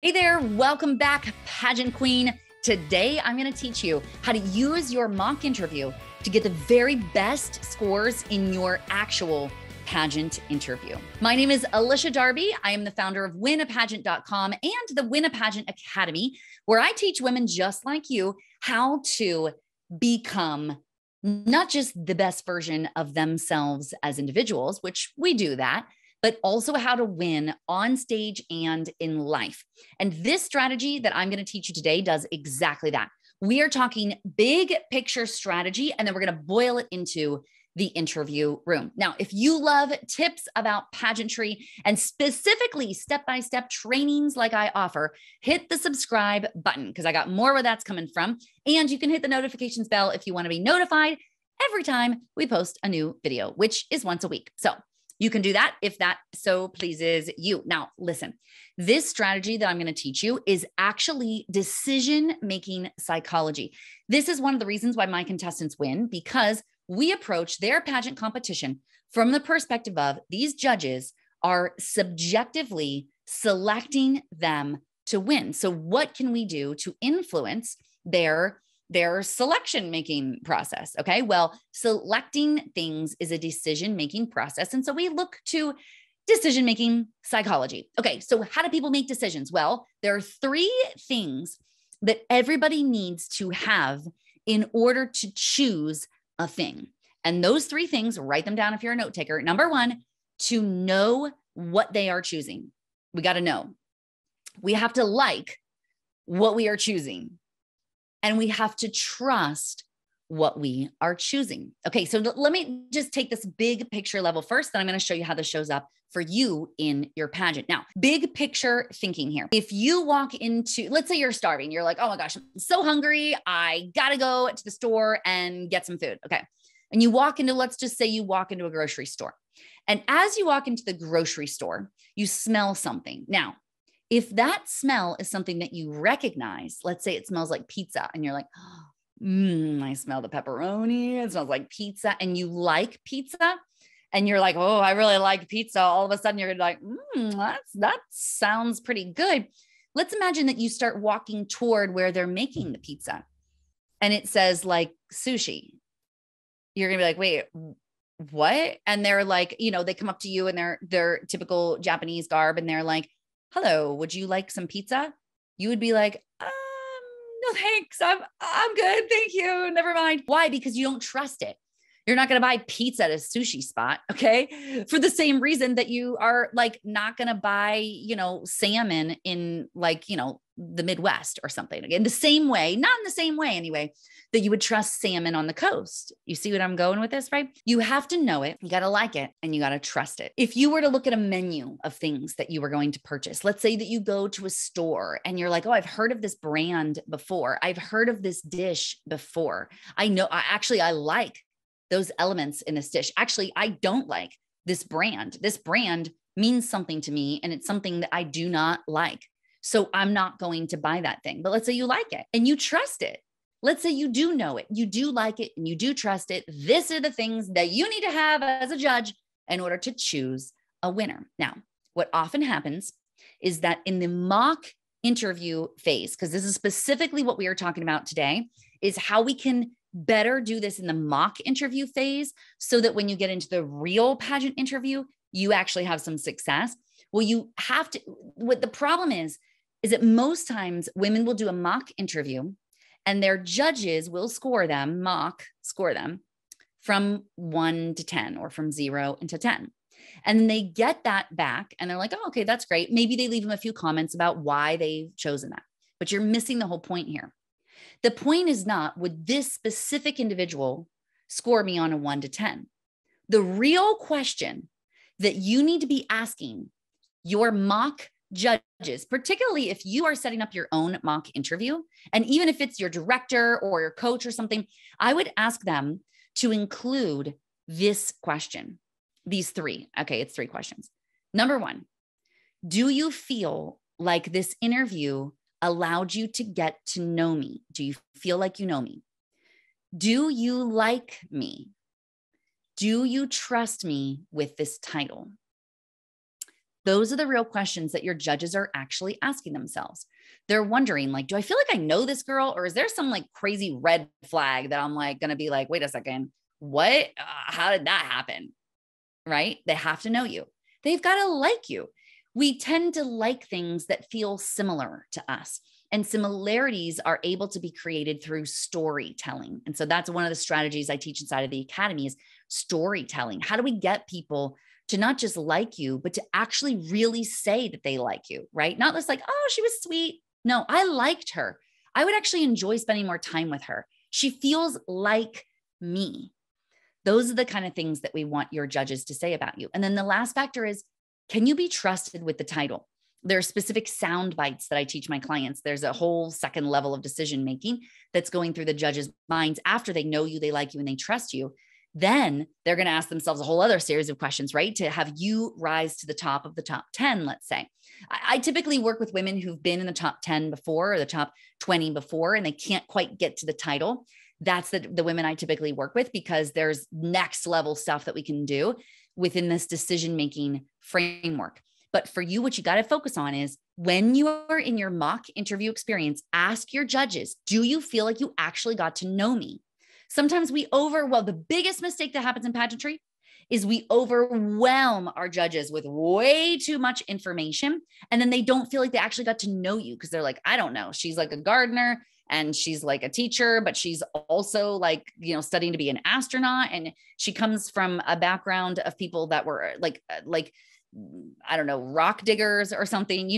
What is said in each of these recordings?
Hey there, welcome back, Pageant Queen. Today, I'm going to teach you how to use your mock interview to get the very best scores in your actual pageant interview. My name is Alicia Darby. I am the founder of winapageant.com and the Win a Pageant Academy, where I teach women just like you how to become not just the best version of themselves as individuals, which we do that, but also how to win on stage and in life. And this strategy that I'm going to teach you today does exactly that. We are talking big picture strategy, and then we're going to boil it into the interview room. Now, if you love tips about pageantry and specifically step-by-step trainings like I offer, hit the subscribe button because I got more where that's coming from. And you can hit the notifications bell if you want to be notified every time we post a new video, which is once a week. So you can do that if that so pleases you. Now, listen, this strategy that I'm going to teach you is actually decision-making psychology. This is one of the reasons why my contestants win, because we approach their pageant competition from the perspective of these judges are subjectively selecting them to win. So what can we do to influence their selection-making process? Okay, well, selecting things is a decision-making process. And so we look to decision-making psychology. Okay, so how do people make decisions? Well, there are three things that everybody needs to have in order to choose a thing. And those three things, write them down if you're a note taker. Number one, to know what they are choosing. We got to know. We have to like what we are choosing. And we have to trust what we are choosing. Okay, so let me just take this big picture level first, then I'm going to show you how this shows up for you in your pageant. Now, big picture thinking here. If you walk into, let's say you're starving, you're like, oh my gosh, I'm so hungry. I got to go to the store and get some food. Okay. And you walk into, let's just say you walk into a grocery store. And as you walk into the grocery store, you smell something. Now, if that smell is something that you recognize, let's say it smells like pizza and you're like, I smell the pepperoni. It smells like pizza, and you like pizza and you're like, oh, I really like pizza. All of a sudden you're like, that sounds pretty good. Let's imagine that you start walking toward where they're making the pizza and it says like sushi. You're going to be like, wait, what? And they're like, they come up to you in their typical Japanese garb and they're like, hello, would you like some pizza? You would be like, no, thanks. I'm good. Thank you. Never mind. Why? Because you don't trust it. You're not going to buy pizza at a sushi spot. Okay. For the same reason that you are like not going to buy, salmon in like, the Midwest or something. In the same way, not in the same way anyway, that you would trust salmon on the coast. You see what I'm going with this, right? You have to know it. You got to like it and you got to trust it. If you were to look at a menu of things that you were going to purchase, let's say that you go to a store and you're like, oh, I've heard of this brand before. I've heard of this dish before. I like those elements in this dish. Actually, I don't like this brand. This brand means something to me and it's something that I do not like. So I'm not going to buy that thing. But let's say you like it and you trust it. Let's say you do know it, you do like it, and you do trust it. These are the things that you need to have as a judge in order to choose a winner. Now, what often happens is that in the mock interview phase, because this is specifically what we are talking about today, is how we can better do this in the mock interview phase so that when you get into the real pageant interview, you actually have some success. Well, you have to, what the problem is that most times women will do a mock interview and their judges will score them from 1 to 10 or from 0 into 10. And then they get that back and they're like, oh, okay, that's great. Maybe they leave them a few comments about why they've chosen that, but you're missing the whole point here. The point is not, would this specific individual score me on a 1 to 10? The real question that you need to be asking your mock judges, particularly if you are setting up your own mock interview, and even if it's your director or your coach or something, I would ask them to include this question, these three. Okay, it's 3 questions. Number 1, do you feel like this interview allowed you to get to know me? Do you feel like you know me? Do you like me? Do you trust me with this title? Those are the real questions that your judges are actually asking themselves. They're wondering like, do I feel like I know this girl, or is there some like crazy red flag that I'm like going to be like, wait a second, what, how did that happen? Right? They have to know you. They've got to like you. We tend to like things that feel similar to us, and similarities are able to be created through storytelling. And so that's one of the strategies I teach inside of the academy is storytelling. How do we get people to not just like you, but to actually really say that they like you, right? Not just like, oh, she was sweet. No, I liked her. I would actually enjoy spending more time with her. She feels like me. Those are the kind of things that we want your judges to say about you. And then the last factor is, can you be trusted with the title? There are specific sound bites that I teach my clients. There's a whole second level of decision making that's going through the judges' minds after they know you, they like you, and they trust you. Then they're going to ask themselves a whole other series of questions, right? To have you rise to the top of the top 10, let's say. I typically work with women who've been in the top 10 before or the top 20 before, and they can't quite get to the title. That's the women I typically work with, because there's next level stuff that we can do within this decision-making framework. But for you, what you got to focus on is when you are in your mock interview experience, ask your judges, do you feel like you actually got to know me? Sometimes the biggest mistake that happens in pageantry is we overwhelm our judges with way too much information. And then they don't feel like they actually got to know you, because they're like, I don't know. She's like a gardener and she's like a teacher, but she's also like, studying to be an astronaut. And she comes from a background of people that were like, I don't know, rock diggers or something,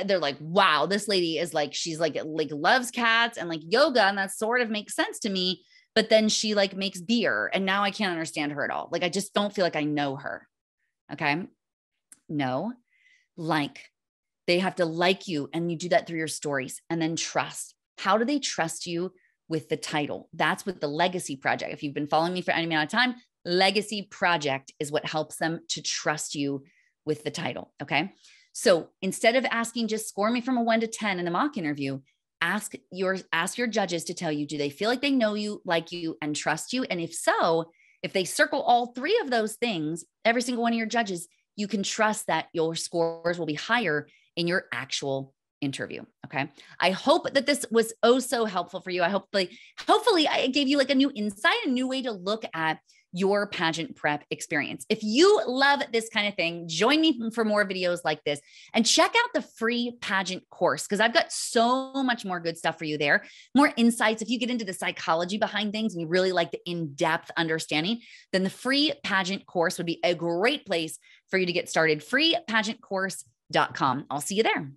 they're like, wow, this lady is like, she's like loves cats and like yoga. And that sort of makes sense to me. But then she like makes beer and now I can't understand her at all. Like, I just don't feel like I know her. Okay. No, they have to like you, and you do that through your stories. And then trust. How do they trust you with the title? That's with the legacy project. If you've been following me for any amount of time, legacy project is what helps them to trust you with the title. Okay. So instead of asking, just score me from a 1 to 10 in the mock interview, ask your judges to tell you, do they feel like they know you, like you, and trust you? And if so, if they circle all 3 of those things, every single one of your judges, you can trust that your scores will be higher in your actual interview. Okay. I hope that this was so helpful for you. Hopefully I gave you like a new insight, a new way to look at your pageant prep experience. If you love this kind of thing, join me for more videos like this, and check out the free pageant course, because I've got so much more good stuff for you there. More insights. If you get into the psychology behind things and you really like the in-depth understanding, then the free pageant course would be a great place for you to get started. freepageantcourse.com. I'll see you there.